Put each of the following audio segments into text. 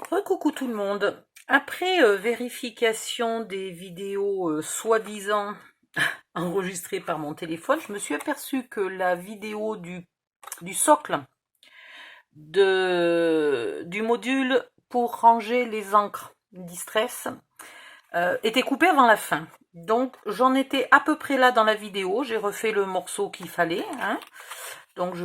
Recoucou tout le monde. Après vérification des vidéos soi-disant enregistrées par mon téléphone, je me suis aperçue que la vidéo du socle du module pour ranger les encres Distress était coupée avant la fin. Donc j'en étais à peu près là dans la vidéo, j'ai refait le morceau qu'il fallait. Donc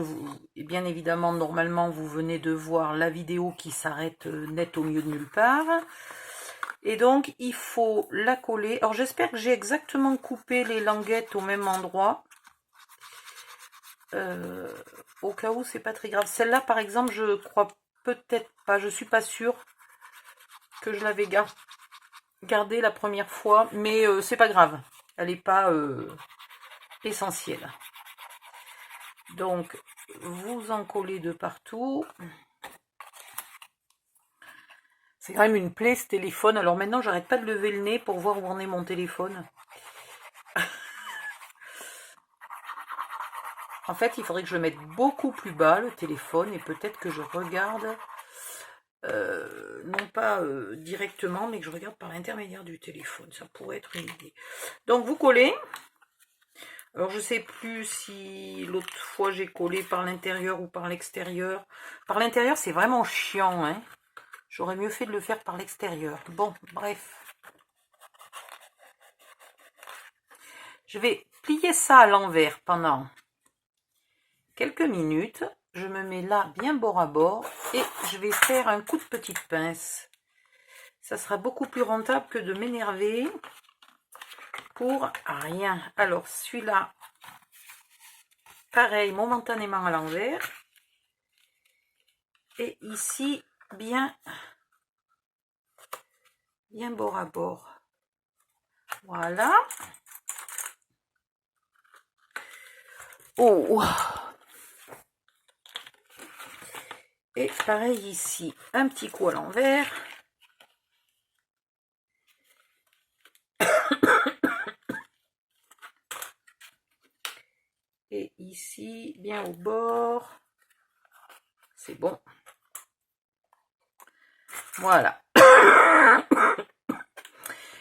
bien évidemment, normalement, vous venez de voir la vidéo qui s'arrête net au milieu de nulle part. Et donc, il faut la coller. Alors, j'espère que j'ai exactement coupé les languettes au même endroit. Au cas où, c'est pas très grave. Celle-là, par exemple, je crois peut-être pas. Je suis pas sûre que je l'avais gardée la première fois. Mais c'est pas grave. Elle n'est pas essentielle. Donc, vous en collez de partout. C'est quand même une plaie ce téléphone. Alors maintenant, j'arrête pas de lever le nez pour voir où en est mon téléphone. En fait, il faudrait que je le mette beaucoup plus bas, le téléphone, et peut-être que je regarde, non pas directement, mais que je regarde par l'intermédiaire du téléphone. Ça pourrait être une idée. Donc, vous collez. Alors, je sais plus si l'autre fois j'ai collé par l'intérieur ou par l'extérieur. Par l'intérieur, c'est vraiment chiant, hein. J'aurais mieux fait de le faire par l'extérieur. Bon, bref. Je vais plier ça à l'envers pendant quelques minutes. Je me mets là bien bord à bord et je vais faire un coup de petite pince. Ça sera beaucoup plus rentable que de m'énerver pour rien. Alors celui-là, pareil, momentanément à l'envers. Et ici, bien bord à bord. Voilà. Oh! Et pareil ici, un petit coup à l'envers. Et ici, bien au bord. C'est bon. Voilà.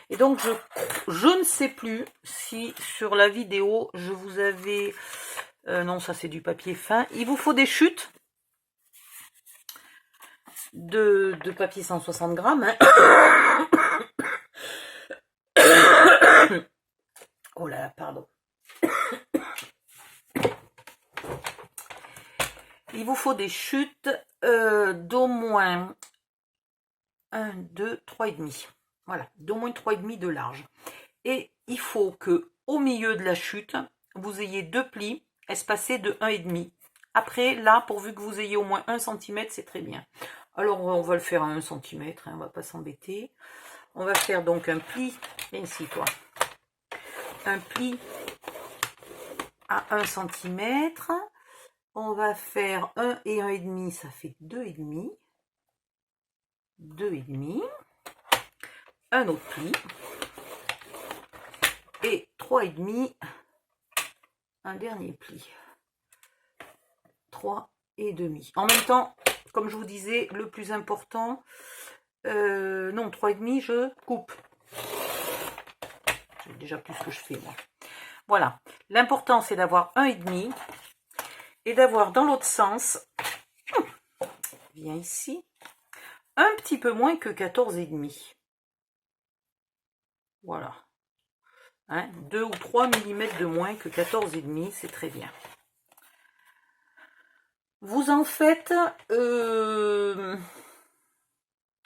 Et donc, je ne sais plus si sur la vidéo, je vous avais... non, ça c'est du papier fin. Il vous faut des chutes de papier 160 grammes. Oh là là, pardon. Il vous faut des chutes d'au moins 1, 2, 3,5. Voilà, d'au moins 3,5 de large. Et il faut que au milieu de la chute, vous ayez 2 plis espacés de 1,5. Après, là, pourvu que vous ayez au moins 1 cm, c'est très bien. Alors, on va le faire à 1 cm, on va pas s'embêter. On va faire donc un pli, viens ici toi, un pli à 1 cm. On va faire 1 et 1,5, ça fait 2,5. 2,5. Un autre pli. Et 3,5. Un dernier pli. 3,5. En même temps, comme je vous disais, le plus important, non, 3,5, je coupe. C'est déjà plus que je fais, moi. Voilà. L'important, c'est d'avoir 1,5 et d'avoir dans l'autre sens, viens ici, un petit peu moins que 14,5. Voilà. 2 ou 3 mm de moins que 14,5, c'est très bien. Vous en faites...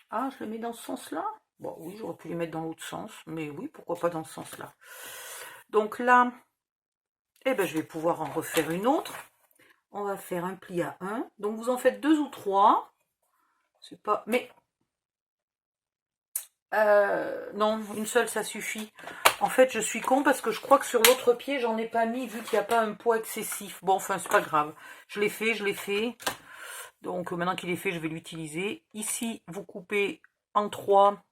Ah, je le mets dans ce sens-là? Bon, oui, j'aurais pu les mettre dans l'autre sens, mais oui, pourquoi pas dans ce sens-là. Donc là, eh ben, je vais pouvoir en refaire une autre. On va faire un pli à 1. Donc vous en faites 2 ou 3. C'est pas... Mais... non, une seule, ça suffit. En fait, je suis con parce que je crois que sur l'autre pied, j'en ai pas mis vu qu'il n'y a pas un poids excessif. Bon, enfin, c'est pas grave. Je l'ai fait. Donc, maintenant qu'il est fait, je vais l'utiliser. Ici, vous coupez en 3,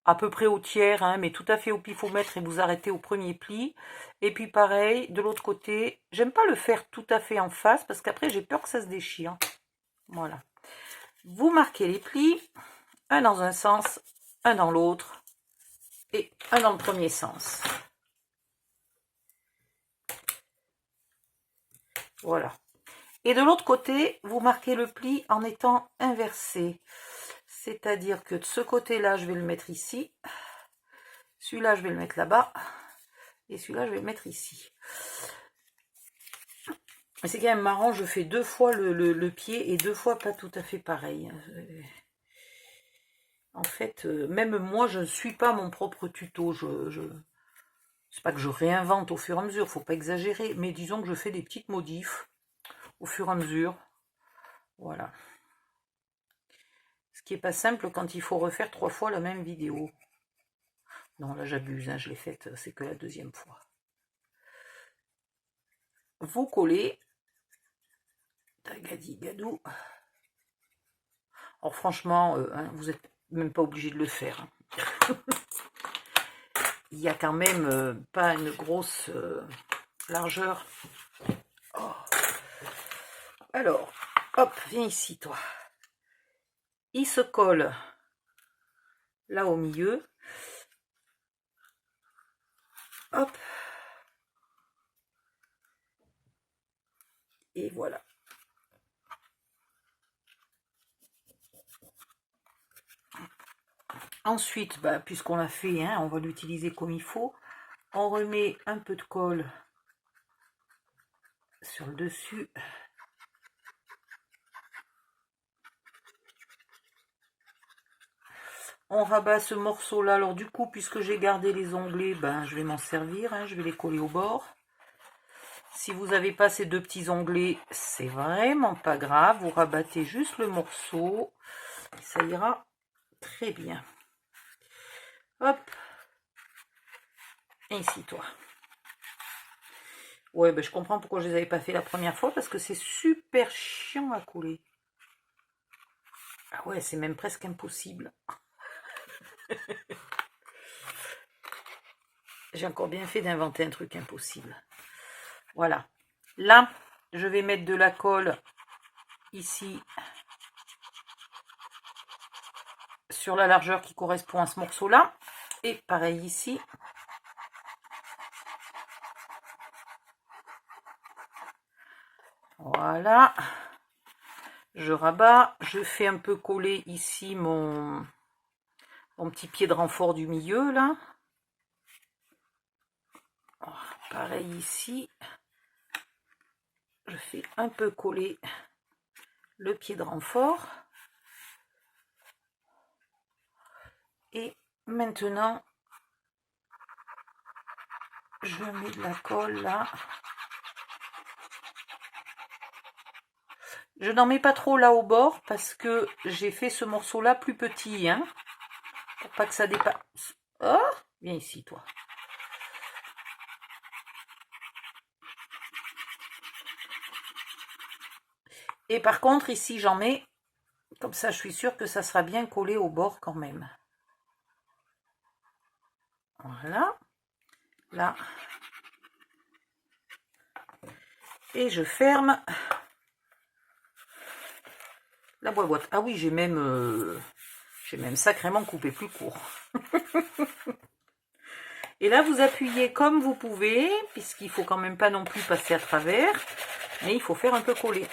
à peu près au tiers, mais tout à fait au pifomètre et vous arrêtez au premier pli. Et puis, pareil, de l'autre côté, j'aime pas le faire tout à fait en face parce qu'après, j'ai peur que ça se déchire. Voilà. Vous marquez les plis, un dans un sens, un dans l'autre et un dans le premier sens. Voilà. Et de l'autre côté, vous marquez le pli en étant inversé. C'est-à-dire que de ce côté-là, je vais le mettre ici. Celui-là, je vais le mettre là-bas. Et celui-là, je vais le mettre ici. C'est quand même marrant, je fais 2 fois le pied et 2 fois pas tout à fait pareil. En fait, même moi, je ne suis pas mon propre tuto. C'est pas que je réinvente au fur et à mesure, faut pas exagérer. Mais disons que je fais des petites modifs au fur et à mesure. Voilà. Ce qui est pas simple quand il faut refaire 3 fois la même vidéo. Non, là j'abuse, hein, je l'ai faite, c'est que la 2e fois. Vous collez. Tagadi gadou. Alors franchement, hein, vous n'êtes même pas obligé de le faire. Hein. Il y a quand même pas une grosse largeur. Oh. Alors, hop, viens ici toi. Il se colle là au milieu. Hop. Et voilà. Ensuite, bah, puisqu'on l'a fait, hein, on va l'utiliser comme il faut. On remet un peu de colle sur le dessus. On rabat ce morceau là. Alors du coup, puisque j'ai gardé les onglets, ben, je vais m'en servir, hein, je vais les coller au bord. Si vous n'avez pas ces 2 petits onglets, c'est vraiment pas grave, vous rabattez juste le morceau, ça ira très bien. Hop, et ici toi. Ouais, ben je comprends pourquoi je les avais pas fait la première fois, parce que c'est super chiant à coller. Ah ouais, c'est même presque impossible. J'ai encore bien fait d'inventer un truc impossible. Voilà. Là, je vais mettre de la colle ici sur la largeur qui correspond à ce morceau-là. Et pareil ici. Voilà. Je rabats. Je fais un peu coller ici mon petit pied de renfort du milieu, là. Pareil ici. Je fais un peu coller le pied de renfort. Et maintenant, je mets de la colle là. Je n'en mets pas trop là au bord parce que j'ai fait ce morceau là plus petit, hein, pour pas que ça dépasse. Oh, viens ici toi. Et par contre ici j'en mets, comme ça je suis sûre que ça sera bien collé au bord quand même. Voilà, là. Et je ferme la boîte. Ah oui, j'ai même sacrément coupé plus court. Et là, vous appuyez comme vous pouvez, puisqu'il faut quand même pas non plus passer à travers, mais il faut faire un peu coller.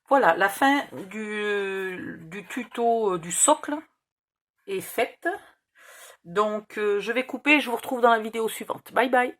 Voilà, la fin du tuto du socle est faite. Donc, je vais couper, je vous retrouve dans la vidéo suivante. Bye bye!